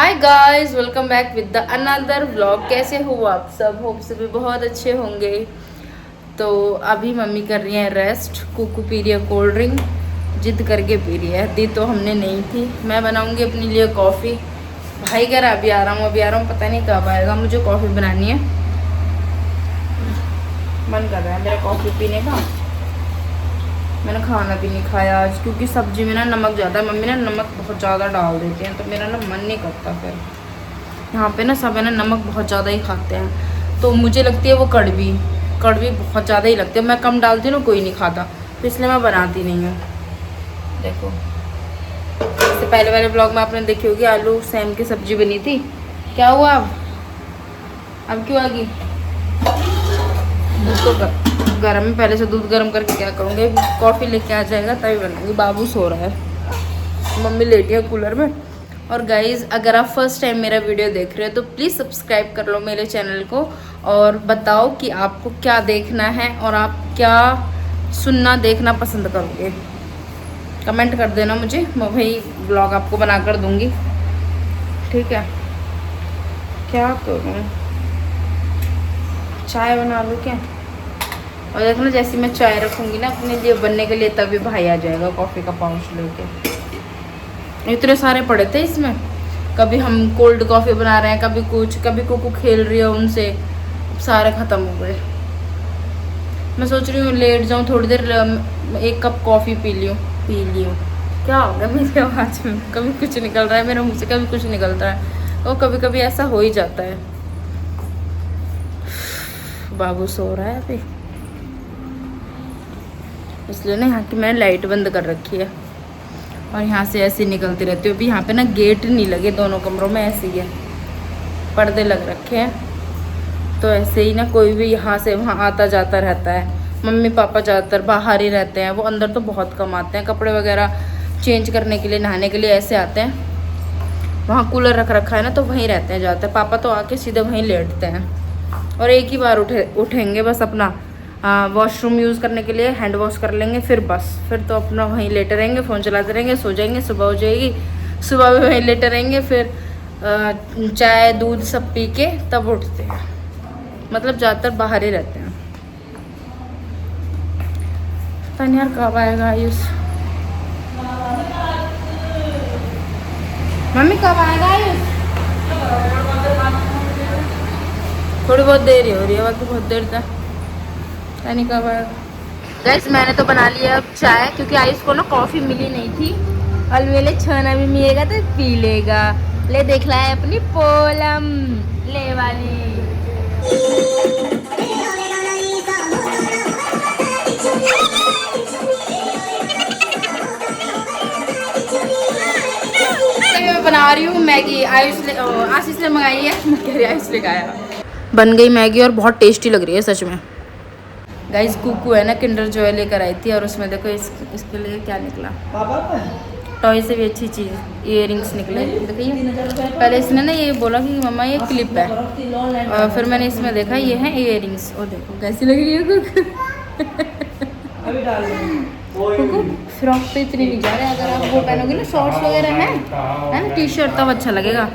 Hi guys, welcome back with the another vlog. कैसे हो आप सब? होप सभी बहुत अच्छे होंगे। तो अभी मम्मी कर रही है रेस्ट। कुकू पी रही है कोल्ड ड्रिंक, जिद करके पी रही है। दी तो हमने नहीं थी। मैं बनाऊंगी अपने लिए कॉफ़ी। भाई कह रहा अभी आ रहा हूँ, पता नहीं कब आएगा। मुझे कॉफ़ी बनानी है, मन कर रहा है मेरा कॉफ़ी पीने का। मैंने खाना भी नहीं खाया आज, क्योंकि सब्जी में ना नमक ज़्यादा है। मम्मी ना नमक बहुत ज़्यादा डाल देती हैं, तो मेरा ना मन नहीं करता। फिर यहाँ पे ना सब है ना नमक बहुत ज़्यादा ही खाते हैं, तो मुझे लगती है वो कड़वी बहुत ज़्यादा ही लगती है। मैं कम डालती हूँ ना, कोई नहीं खाता, तो इसलिए मैं बनाती नहीं हूँ। देखो, इससे पहले वाले ब्लॉग में आपने देखी होगी आलू सेम की सब्जी बनी थी। क्या हुआ अब क्यों आ गई? दूध तो गर्म है, पहले से दूध गर्म करके क्या करूँगी। कॉफ़ी लेके आ जाएगा तभी बनाऊँगी। बाबू सो रहा है, मम्मी लेटी है कूलर में। और गाइज़, अगर आप फर्स्ट टाइम मेरा वीडियो देख रहे हो तो प्लीज़ सब्सक्राइब कर लो मेरे चैनल को, और बताओ कि आपको क्या देखना है और आप क्या सुनना देखना पसंद करोगे। कमेंट कर देना मुझे, मैं वही ब्लॉग आपको बना कर दूँगी, ठीक है? क्या करूँ, चाय बना लूँ क्या? और देखो ना, जैसे मैं चाय रखूँगी ना अपने लिए बनने के लिए, तभी भाई आ जाएगा कॉफ़ी का पाउच लेके। इतने सारे पड़े थे इसमें, कभी हम कोल्ड कॉफ़ी बना रहे हैं, कभी कुछ, कभी कुकू खेल रही है उनसे, सारे ख़त्म हो गए। मैं सोच रही हूँ लेट जाऊँ थोड़ी देर, एक कप कॉफ़ी पी लियो। क्या हो गया मेरी आवाज़ में? कभी कुछ निकल रहा है मेरे मुँह से, कभी कुछ निकलता है, और कभी कभी ऐसा हो ही जाता है। बाबू सो रहा है अभी, इसलिए ना यहाँ की मैंने लाइट बंद कर रखी है, और यहाँ से ऐसे निकलती रहती हूँ। अभी यहाँ पे ना गेट नहीं लगे, दोनों कमरों में ऐसे ही है, पर्दे लग रखे हैं, तो ऐसे ही ना कोई भी यहाँ से वहाँ आता जाता रहता है। मम्मी पापा ज़्यादातर बाहर ही रहते हैं, वो अंदर तो बहुत कम आते हैं। कपड़े वगैरह चेंज करने के लिए, नहाने के लिए ऐसे आते हैं। वहाँ कूलर रख रखा है ना, तो वहीं रहते हैं ज़्यादातर। पापा तो आके सीधे वहीं लेटते हैं, और एक ही बार उठेंगे बस, अपना वॉशरूम यूज़ करने के लिए हैंड वॉश कर लेंगे, फिर बस, फिर तो अपना वहीं लेटे रहेंगे, फ़ोन चलाते रहेंगे, सो जाएंगे। सुबह हो जाएगी, सुबह भी वहीं लेटे रहेंगे, फिर चाय दूध सब पी के तब उठते हैं। मतलब ज़्यादातर बाहर ही रहते हैं। पता नहीं यार कब आएगा आयुष। मम्मी कब आएगा आयुष? थोड़ी बहुत देर ही हो रही है, बाकी बहुत देर तक पता नहीं कब आएगा। गैस, मैंने तो बना लिया अब चाय, क्योंकि आयुष को ना कॉफ़ी मिली नहीं थी। अलवेले छाना भी मिलेगा तो पी लेगा। ले देख ला है अपनी पोलम ले वाली। मैं बना रही हूँ मैगी। आशीष ने मंगाई है, मैं कह रही आयुष ले आया। बन गई मैगी और बहुत टेस्टी लग रही है सच में। गाइस, कुकू है ना, किंडर जॉय लेकर आई थी, और उसमें देखो इसके लिए क्या निकला। टॉय से भी अच्छी चीज़, इयररिंग्स निकले। देखिए, पहले इसने ना ये बोला कि मम्मा ये क्लिप है, और फिर मैंने इसमें देखा ये है इयररिंग्स। और देखो कैसी लग रही है कुकू। कुकू फ्रॉक पे इतनी नहीं जा रहे, अगर आप वो पहनोगे ना, शॉर्ट्स वगैरह है ना, टी शर्ट, तब अच्छा लगेगा।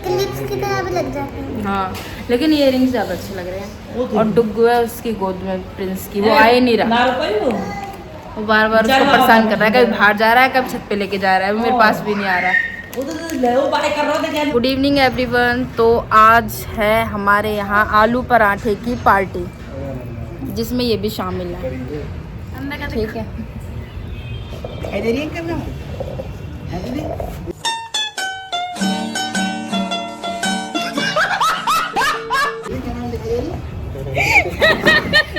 क्लिप्स की तरह भी लग जाते हैं। हाँ, लेकिन इयररिंग्स ज़्यादा अच्छे लग रहे हैं। और डुग्गू है उसकी गोद में, प्रिंस की, वो आ ही नहीं रहा। वो बार बार उसको परेशान कर रहा है, कभी बाहर जा रहा है, कभी छत पे लेके जा रहा है, वो मेरे पास भी नहीं आ रहा। Good evening everyone. तो आज है हमारे यहाँ आलू पराठे की पार्टी, जिसमें ये भी शामिल है, ठीक है?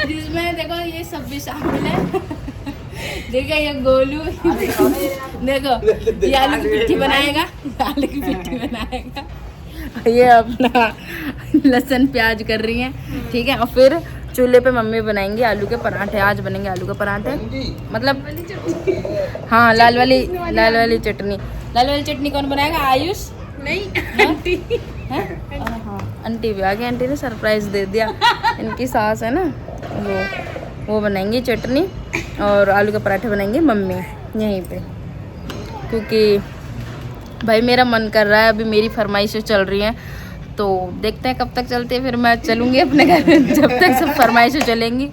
जिसमें देखो ये सब भी शामिल है। देखो ये गोलू, देखो ये आलू की पिट्ठी बनाएगा, आलू की पिट्ठी बनाएगा। ये अपना लहसुन प्याज कर रही हैं, ठीक है? और फिर चूल्हे पे मम्मी बनाएंगी आलू के पराठे। आज बनेंगे आलू के पराठे, मतलब हाँ, लाल वाली चटनी। लाल वाली चटनी कौन बनाएगा? आयुष नहीं, आंटी है। हाँ, आंटी भी आ गई। आंटी ने सरप्राइज दे दिया। इनकी सास है ना, वो बनाएंगी चटनी, और आलू के पराठे बनाएंगे मम्मी यहीं पे, क्योंकि भाई मेरा मन कर रहा है, अभी मेरी फरमाइशें चल रही हैं तो देखते हैं कब तक चलती है, फिर मैं चलूँगी अपने घर जब तक सब फरमाइशें चलेंगी।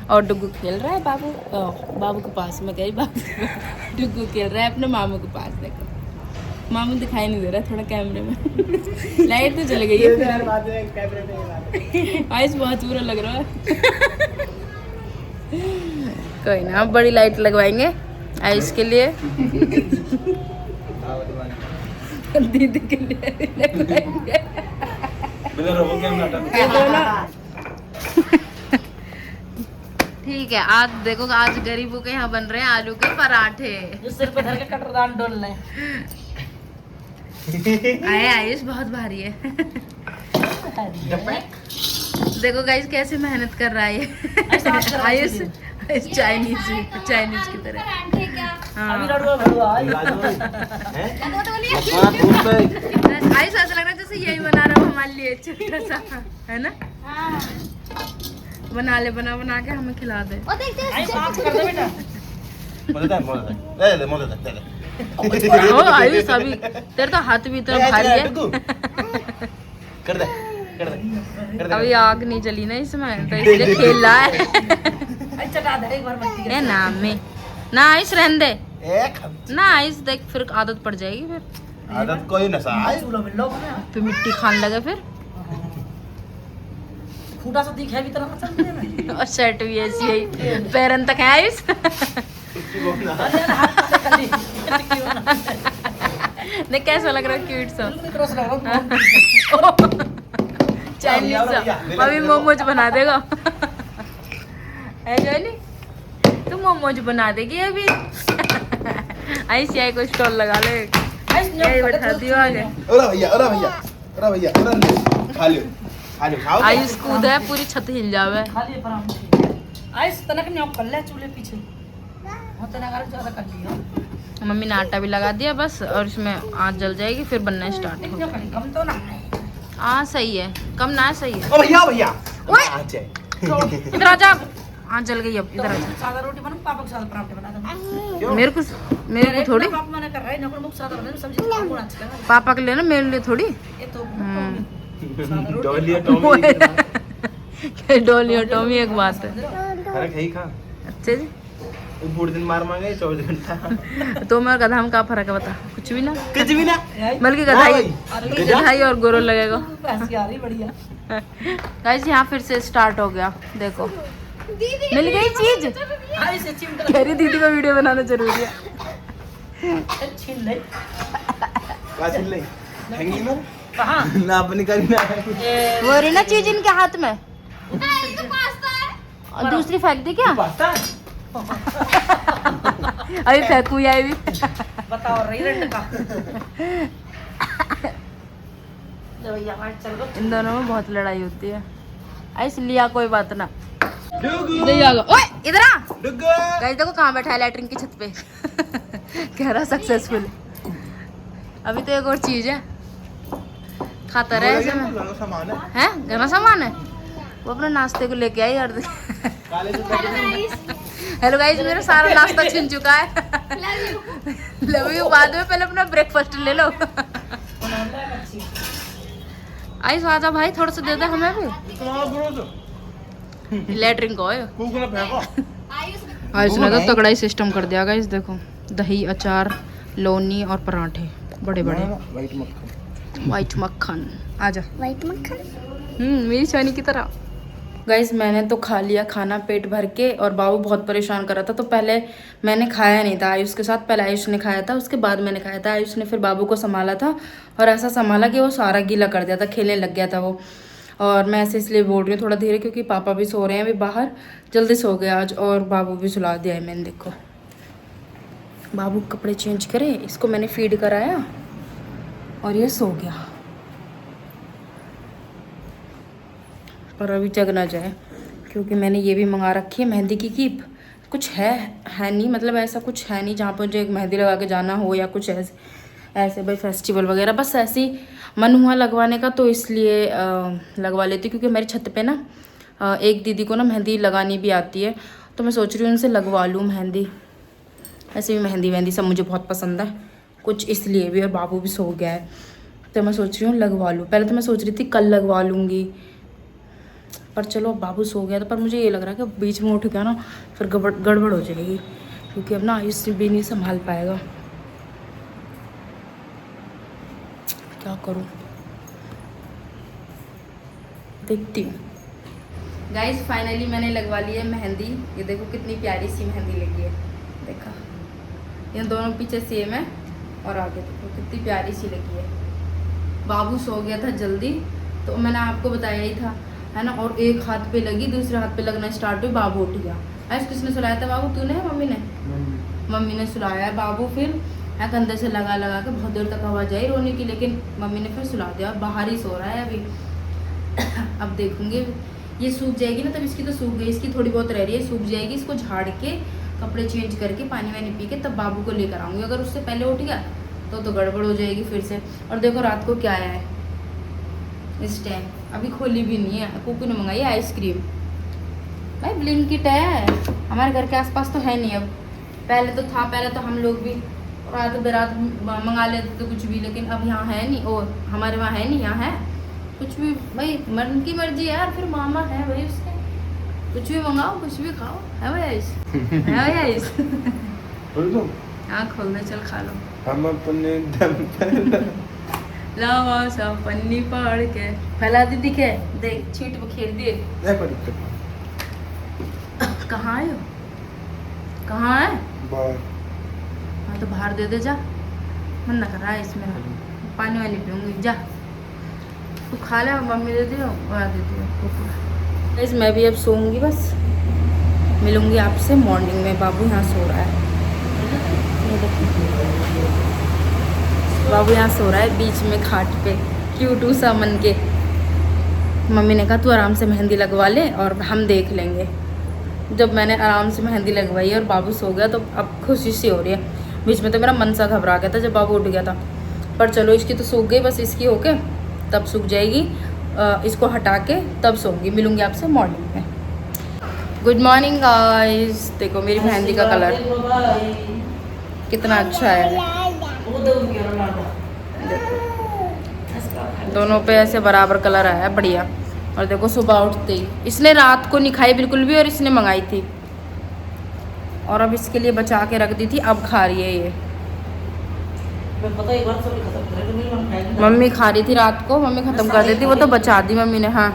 और डुग्गू खेल रहा है बाबू बाबू के पास में गई बाबू डुग्गू खेल रहा है अपने मामू के पास। देखो मामू दिखाई नहीं दे रहा थोड़ा कैमरे में लाइट तो चल गई है आइस बहुत बुरा लग रहा है कोई ना बड़ी लाइट लगवाएंगे आइस के लिए दीदी के लिए लगवाएंगे ठीक है। आज देखो आज गरीबों के यहाँ बन रहे हैं आलू के पराठे सिर पे धर के कटरदान डोल ले आए आयुष बहुत भारी है देखो गाइस कैसे मेहनत कर रहा है आयुष चाइनीज की तरह हाँ। आयुष ऐसा लग रहा है जैसे यही बना रहा हूँ हमारे लिए छोटा सा है ना बना ले बना के हमें खिला दे ओ आयुष अभी तेरे तो हाथ भी इतना भारी है अभी आग नहीं जली ना इसमें तो इसलिए खेल रहा है ये नाम में ना आयुष रहने दे ना आयुष देख फिर आदत पड़ जाएगी फिर आदत कोई ना फिर मिट्टी खाने लगे फिर फूटा सा दिख है भी तरह और शर्ट भी ऐसी है पैरन तक है आयुष देख कैसा लग रहा है क्यूट सा चाइनीज सा अभी मोमोज बना देगा है जोली तू मोमोज बना देगी अभी ऐसी को स्टॉल लगा ले यही बैठा दियो आगे भैया खा लो आयुष कूद है पूरी छत हिल जावे आइस तनक ने कर ले चूल्हे पीछे हो तना कर ज्यादा कर लिया मम्मी ने आटा भी लगा दिया बस और इसमें आँच जल जाएगी फिर बनना स्टार्ट हो कम तो ना हाँ सही है कम ना सही है भैया इधर आजा हाँ जल गई अब इधर आजा सादा रोटी बना पापा के साथ पराठे बना दो मेरे को थोड़ी पापा मना कर रहा है नकर मुख सादा बना सब्जी खाऊंगा अच्छा लगा पापा के लिए ना मेरे लिए थोड़ी ये तो डोली टॉमी एक बात है अरे खा अच्छे जी पूरे दिन मार मांगे 24 घंटा तो मेरा गधा हम का फर्क है बता कुछ भी ना बल्कि हाँ गधाई और गोरो लगेगा पैसे आ रही बढ़िया गाइस यहाँ फिर से स्टार्ट हो गया देखो मिल गई चीज आइस चिमटा मेरी दीदी का वीडियो बनाना जरूरी है छीन ले ले हैंगी ना कहां ना अपनी करी ना वो रही ना चीज इनके हाथ में और दूसरी फेंक दी क्या पास्ता अभी फेंकू या भी बताओ रही रेंट का भैया आज चल गो इन दोनों में बहुत लड़ाई होती है इसलिए कोई बात ना नहीं आ ओए इधर आ गाइस देखो कहाँ बैठा है लैट्रिन की छत पे कह रहा सक्सेसफुल अभी तो एक और चीज है खाता रहे ऐसे में हैं घना सामान है वो अपने नाश्ते को लेके आई यार हेलो गाइस मेरा सारा नाश्ता छिन चुका है लव यू बाद में पहले अपना ब्रेकफास्ट ले लो आइस आजा भाई थोड़ा सा दे दे हमें भी लैट्रिन को है आइस ने तो तगड़ा ही सिस्टम कर दिया गाइस देखो दही अचार लौनी और पराठे बड़े बड़े वाइट मक्खन आजा व्हाइट मक्खन मेरी सोनी की तरह गाइस मैंने तो खा लिया खाना पेट भर के और बाबू बहुत परेशान कर रहा था तो पहले मैंने खाया नहीं था आयुष के साथ पहले आयुष ने खाया था उसके बाद मैंने खाया था आयुष ने फिर बाबू को संभाला था और ऐसा संभाला कि वो सारा गीला कर दिया था खेलने लग गया था वो और मैं ऐसे इसलिए बोल रही हूँ थोड़ा धीरे क्योंकि पापा भी सो रहे हैं अभी बाहर जल्दी सो गए आज और बाबू भी सुला दिया है मैंने देखो बाबू कपड़े चेंज करे इसको मैंने फीड कराया और ये सो गया पर अभी जग ना जाए क्योंकि मैंने ये भी मंगा रखी है मेहंदी की कीप कुछ है नहीं मतलब ऐसा कुछ है नहीं जहाँ पर मुझे एक मेहंदी लगा के जाना हो या कुछ ऐसे भाई फेस्टिवल वगैरह बस ऐसे ही मन हुआ लगवाने का तो इसलिए लगवा लेती क्योंकि मेरी छत पे ना एक दीदी को ना मेहंदी लगानी भी आती है तो मैं सोच रही हूँ उनसे लगवा लूँ मेहंदी ऐसे भी मेहंदी सब मुझे बहुत पसंद है कुछ इसलिए भी, और बाबू भी सो गया है तो मैं सोच रही हूँ लगवा लूँ। पहले तो मैं सोच रही थी कल लगवा लूँगी, पर चलो अब बाबू सो गया था। पर मुझे ये लग रहा है कि बीच में उठ गया ना फिर गड़बड़ हो जाएगी, क्योंकि अब ना इससे भी नहीं संभाल पाएगा। क्या करूँ, देखती हूँ। गाइस फाइनली मैंने लगवा ली है मेहंदी। ये देखो कितनी प्यारी सी मेहंदी लगी है, देखा, ये दोनों पीछे सेम है और आगे देखो कितनी प्यारी सी लगी है। बाबू सो गया था जल्दी, तो मैंने आपको बताया ही था, है ना। और एक हाथ पे लगी, दूसरे हाथ पे लगना स्टार्ट हुई, बाबू उठ गया। ऐसे किसने सुलाया था बाबू, तूने मम्मी ने? मम्मी ने सुलाया है बाबू। फिर है कंधे से लगा लगा के बहुत देर तक आवाज आई रोने की, लेकिन मम्मी ने फिर सुला दिया। बाहर ही सो रहा है अभी। अब देखूंगी ये सूख जाएगी ना, तब इसकी तो सूख गई, इसकी थोड़ी बहुत रह रही है, सूख जाएगी। इसको झाड़ के कपड़े चेंज करके पानी वानी पी के तब बाबू को लेकर आऊँगी। अगर उससे पहले उठ गया तो गड़बड़ हो जाएगी फिर से। और देखो रात को क्या आया है इस टाइम, अभी खोली भी नहीं है। कुकू ने मंगाई आइसक्रीम। भाई ब्लिंकिट है, हमारे घर के आसपास तो है नहीं अब, पहले तो था। पहले तो हम लोग भी रात बेरात मंगा लेते तो कुछ भी, लेकिन अब यहाँ है नहीं। और हमारे वहाँ है नहीं, यहाँ है कुछ भी। भाई मन की मर्जी यार, फिर मामा है भाई उसके, कुछ भी मंगाओ कुछ भी खाओ, है भाई आइस, है भाई आइस। हाँ खोल दे, चल खा लो। हम अपने दम पर लावा सा पन्नी पाड़ के फैला दी, दिखे देख छीट बखेर दिए। कहाँ आए हो, कहाँ है? हाँ तो बाहर दे दे जा, मन ना कर रहा है इसमें, पानी वानी पीऊंगी जा, तू खा ले, मम्मी दे दी और दे दी। मैं भी अब सोऊंगी बस, मिलूंगी आपसे मॉर्निंग में। बाबू यहाँ सो रहा है, बाबू यहाँ सो रहा है बीच में खाट पे, क्यूटू सा मन के। मम्मी ने कहा तू आराम से मेहंदी लगवा ले और हम देख लेंगे। जब मैंने आराम से मेहंदी लगवाई और बाबू सो गया तो अब खुशी सी हो रही है। बीच में तो मेरा मन सा घबरा गया था जब बाबू उठ गया था, पर चलो इसकी तो सूख गई, बस इसकी होके तब सूख जाएगी। इसको हटा के तब सोऊंगी। मिलूंगी आपसे मॉर्निंग में। गुड मॉर्निंग गाइस, देखो मेरी मेहंदी का कलर कितना अच्छा है, दोनों पे ऐसे बराबर कलर आया है, बढ़िया। और देखो सुबह उठते ही इसने रात को नहीं खाई बिल्कुल भी, और इसने मंगाई थी और अब इसके लिए बचा के रख दी थी, अब खा रही है ये। मम्मी खा रही थी रात को, मम्मी खत्म कर देती, वो तो बचा दी मम्मी ने। हाँ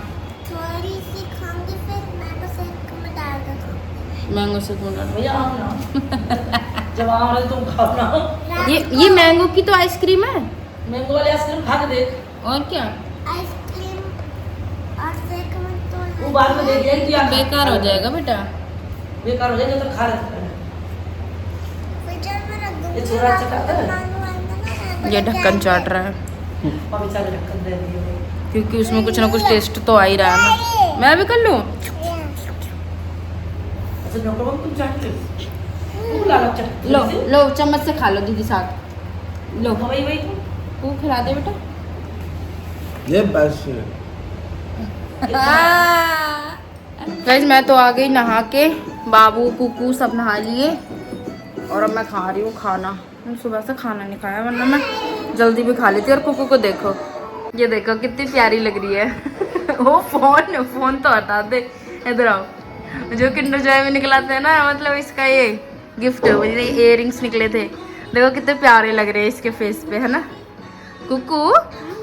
थोड़ी सी खाऊंगी, फिर मैंगो शेक में डाल दूंगी। मैंगो शेक में डाल भैया आओ ना, जब आओ तुम खाओ ना। ये मैंगो की तो आइसक्रीम है, मैंगो वाली आइसक्रीम खा के देख। और क्या आइसक्रीम और शेक में तो वो बाद में देख लेगी, तू बेकार हो जाएगा बेटा, बेकार हो जाएगा तो खा रहे। फ्रिज में रख दूंगी। ये छोरा चटाता है, ये ढक्कन चाट रहा है और बेचारे ढक्कन दे दिए, क्योंकि उसमें कुछ ना कुछ टेस्ट तो आ ही रहा है ना। मैं भी कर लूँ? अच्छा डॉक्टर बाबू तुम चाट लो, लाला चाट लो लो चम्मच से खा लो दीदी साथ, लो वही वही तू खिला दे बेटा। ये बस गाइस मैं तो आ गई नहा के, बाबू कुकू सब नहा लिए और अब मैं खा रही हूँ खाना। सुबह से खाना नहीं खाया, वरना मैं जल्दी भी खा लेती। और कुकू को देखो, ये देखो कितनी प्यारी लग रही है। वो फोन तो हटा दे, इधर आओ। जो किंडर जॉय में निकलाते हैं ना, मतलब इसका ये गिफ्ट, इयर रिंग्स निकले थे, देखो कितने प्यारे लग रहे हैं इसके फेस पे, है ना। कुकू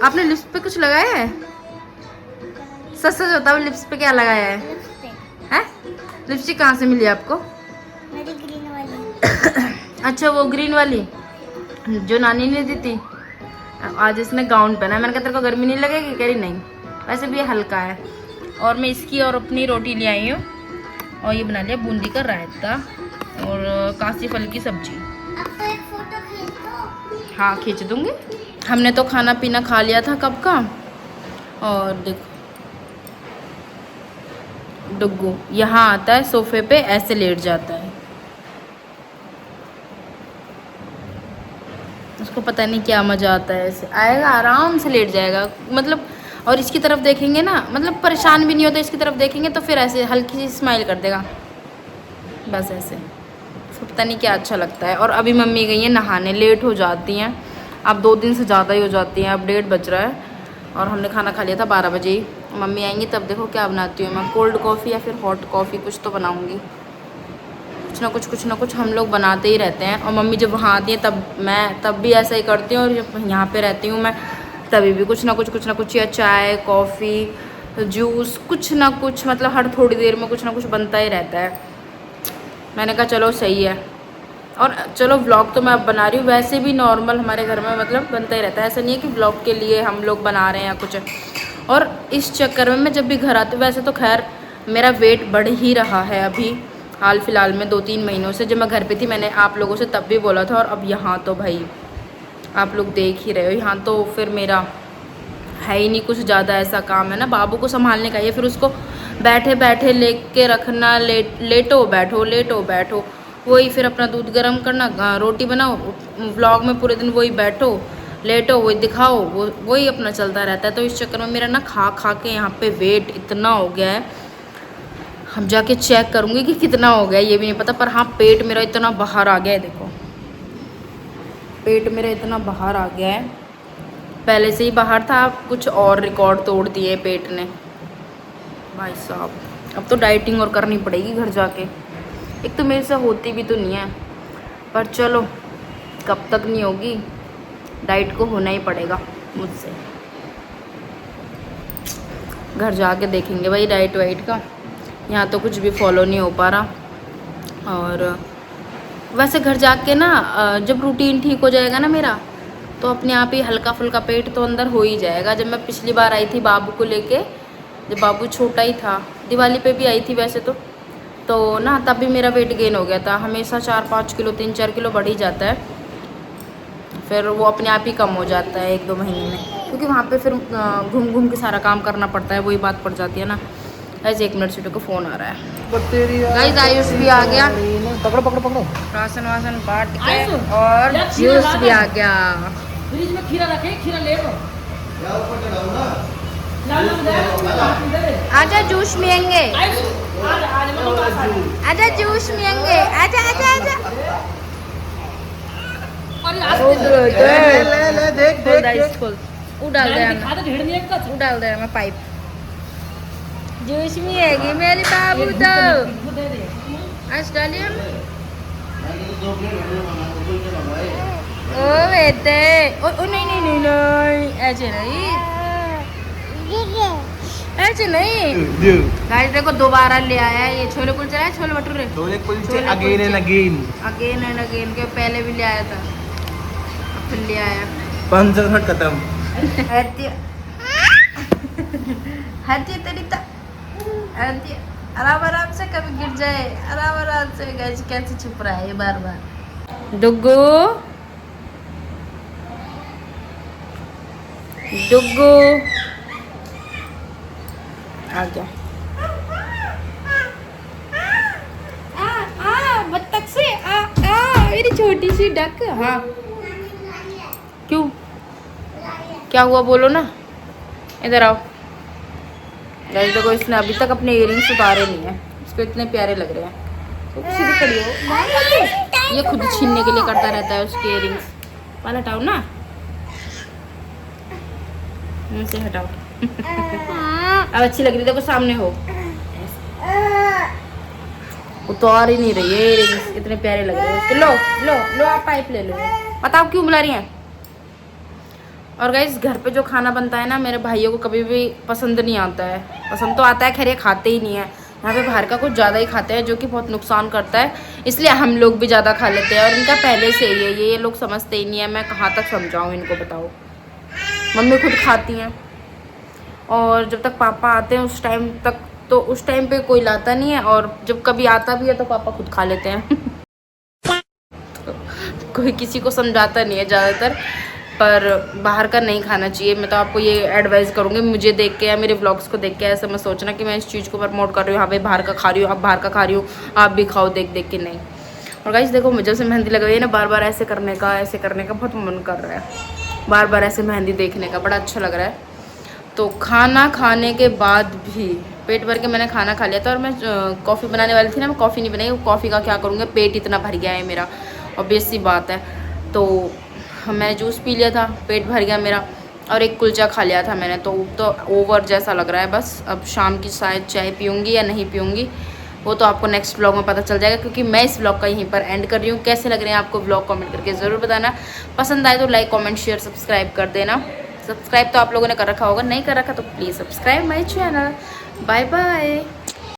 आपने लिप्स पे कुछ लगाया है? सच सच बताओ, लिप्स पे क्या लगाया है? हैं? लिपस्टिक कहाँ से मिली आपको? मेरी ग्रीन वाली। अच्छा वो ग्रीन वाली जो नानी ने दी थी। आज इसने गाउन पहना है, मैंने कहा तेरे को गर्मी नहीं लगेगी? कह रही नहीं, वैसे भी ये हल्का है। और मैं इसकी और अपनी रोटी ले आई हूँ, और ये बना लिया बूंदी का रायता और कासी फल की सब्जी। अब तो एक फोटो खींच दो। हाँ खींच दूँगी। हमने तो खाना पीना खा लिया था कब का। और देखो डुग्गू यहाँ आता है सोफे पे, ऐसे लेट जाता है, उसको पता नहीं क्या मज़ा आता है। ऐसे आएगा आराम से लेट जाएगा, मतलब। और इसकी तरफ देखेंगे ना, मतलब परेशान भी नहीं होता, इसकी तरफ देखेंगे तो फिर ऐसे हल्की सी स्माइल कर देगा, बस ऐसे उसको पता नहीं क्या अच्छा लगता है। और अभी मम्मी गई है नहाने, लेट हो जाती हैं, अब 2 दिन से ज़्यादा ही हो जाती हैं। अब 1:30 बज रहा है और हमने खाना खा लिया था 12 बजे ही। मम्मी आएंगी तब देखो क्या बनाती हूँ मैं, कोल्ड कॉफ़ी या फिर हॉट कॉफ़ी, कुछ तो बनाऊँगी। कुछ ना कुछ हम लोग बनाते ही रहते हैं। और मम्मी जब वहाँ आती है तब भी ऐसा ही करती हूँ, और जब यहाँ पे रहती हूँ मैं तभी भी कुछ ना कुछ या चाय, कॉफ़ी, जूस, कुछ ना कुछ, मतलब हर थोड़ी देर में कुछ ना कुछ बनता ही रहता है। मैंने कहा चलो सही है। और चलो व्लॉग तो मैं अब बना रही हूँ, वैसे भी नॉर्मल हमारे घर में मतलब बनता ही रहता है। ऐसा नहीं है कि व्लॉग के लिए हम लोग बना रहे हैं या कुछ। और इस चक्कर में मैं जब भी घर आती हूँ, वैसे तो खैर मेरा वेट बढ़ ही रहा है अभी हाल फिलहाल में 2-3 महीनों से। जब मैं घर पे थी मैंने आप लोगों से तब भी बोला था, और अब यहाँ तो भाई आप लोग देख ही रहे हो, यहाँ तो फिर मेरा है ही नहीं कुछ ज़्यादा ऐसा काम है ना, बाबू को संभालने का, या फिर उसको बैठे बैठे लेके रखना, लेटो बैठो, वही फिर अपना दूध गर्म करना, रोटी बनाओ, व्लॉग में पूरे दिन वही बैठो लेटो, वही दिखाओ, वही अपना चलता रहता है। तो इस चक्कर में मेरा ना खा खा के यहाँ पे वेट इतना हो गया है, हम जाके चेक करूँगी कि कितना हो गया ये भी नहीं पता। पर हाँ पेट मेरा इतना बाहर आ गया है, देखो पेट मेरा इतना बाहर आ गया है, पहले से ही बाहर था, कुछ और रिकॉर्ड तोड़ दिए पेट ने भाई साहब। अब तो डाइटिंग और करनी पड़ेगी घर जाके, एक तो मेरे से होती भी तो नहीं है, पर चलो कब तक नहीं होगी, डाइट को होना ही पड़ेगा मुझसे। घर जाके देखेंगे भाई डाइट वाइट का, यहाँ तो कुछ भी फॉलो नहीं हो पा रहा। और वैसे घर जाके ना जब रूटीन ठीक हो जाएगा ना मेरा, तो अपने आप ही हल्का फुल्का पेट तो अंदर हो ही जाएगा। जब मैं पिछली बार आई थी बाबू को लेके, जब बाबू छोटा ही था, दिवाली पे भी आई थी वैसे तो ना तब भी मेरा वेट गेन हो गया था। हमेशा 4-5 किलो 3-4 किलो बढ़ ही जाता है, फिर वो अपने आप ही कम हो जाता है 1-2 महीने में, क्योंकि वहाँ पे फिर घूम घूम के सारा काम करना पड़ता है, वही बात पड़ जाती है ना। गाइस 1 मिनट छोटे को फ़ोन आ रहा है। गाइस आयुष भी आ गया, पकड़ो राशन वासन बांट के, और जूस भी आ गया। फ्रिज में खीरा रखे, खीरा ले लो। आजा जूस पियेंगे, आजा जूस पियेंगे, आजा आजा आजा। ले देख खोल, डाल दे मैं पाइप। जूस पिएगी मेरी बाबू तो आज डालिए। ओ बेटे, ओ नहीं ऐसे नहीं। गाइस देखो दोबारा ले आया है ये छोले कुलचे, है chole bhature, again and again के पहले भी ले आया था, अब फिर ले आया। 5 मिनट खत्म। हती तेरी आराम से कभी गिर जाए, आराम से। गाइस कैसे छुप रहा है ये बार बार। डुग्गू आ गया, बत्तख से मेरी छोटी सी डक। हाँ क्यों, क्या हुआ बोलो ना, इधर आओ। गाइस देखो इसने अभी तक अपने इयररिंग्स उतारे नहीं है, इसको इतने प्यारे लग रहे हैं। तो सीधी खड़ी हो, ये खुद छीनने के लिए करता रहता है उसके इयररिंग्स। पाल हटाओ ना, मुंह से हटाओ। अब अच्छी लग रही, देखो सामने हो, उतार ही नहीं रही है इयररिंग्स, इतने प्यारे लग रहे हैं उसके। लो आप पाइप ले लो, बताओ क्यों बुला रही हैं। और गाइस घर पे जो खाना बनता है ना, मेरे भाइयों को कभी भी पसंद नहीं आता है। पसंद तो आता है, खैर ये खाते ही नहीं है। यहाँ पे बाहर का कुछ ज़्यादा ही खाते हैं, जो कि बहुत नुकसान करता है, इसलिए हम लोग भी ज़्यादा खा लेते हैं। और इनका पहले से ही है ये लोग समझते ही नहीं है। मैं कहाँ तक समझाऊँ इनको, बताओ। मम्मी खुद खाती हैं, और जब तक पापा आते हैं उस टाइम तक, तो उस टाइम पे कोई लाता नहीं है, और जब कभी आता भी है तो पापा खुद खा लेते हैं। तो कोई किसी को समझाता नहीं है ज़्यादातर, पर बाहर का नहीं खाना चाहिए। मैं तो आपको ये एडवाइस करूँगी, मुझे देख के या मेरे व्लॉग्स को देख के ऐसा मैं सोचना कि मैं इस चीज़ को प्रमोट कर रही हूँ, हाँ भाई बाहर का खा रही हूँ, आप बाहर का खा रही हूँ, आप भी खाओ देख देख के, नहीं। और गाइस देखो मुझे से मेहंदी लग रही है ना, बार बार ऐसे करने का बहुत मन कर रहा है, बार बार ऐसे मेहंदी देखने का बड़ा अच्छा लग रहा है। तो खाना खाने के बाद भी पेट भर के मैंने खाना खा लिया था। और मैं कॉफ़ी बनाने वाली थी ना, मैं कॉफ़ी नहीं बनाई। कॉफ़ी का क्या करूँगी, पेट इतना भर गया है मेरा, ऑब्वियस सी बात है। तो मैंने जूस पी लिया था, पेट भर गया मेरा। और एक कुलचा खा लिया था मैंने, तो ओवर जैसा लग रहा है। बस अब शाम की शायद चाय पीऊँगी या नहीं पीऊँगी, वो तो आपको नेक्स्ट व्लॉग में पता चल जाएगा, क्योंकि मैं इस व्लॉग का यहीं पर एंड कर रही हूँ। कैसे लग रहे हैं आपको व्लॉग, कमेंट करके ज़रूर बताना। पसंद आए तो लाइक कमेंट शेयर सब्सक्राइब कर देना। सब्सक्राइब तो आप लोगों ने कर रखा होगा, नहीं कर रखा तो please subscribe my channel. Bye bye.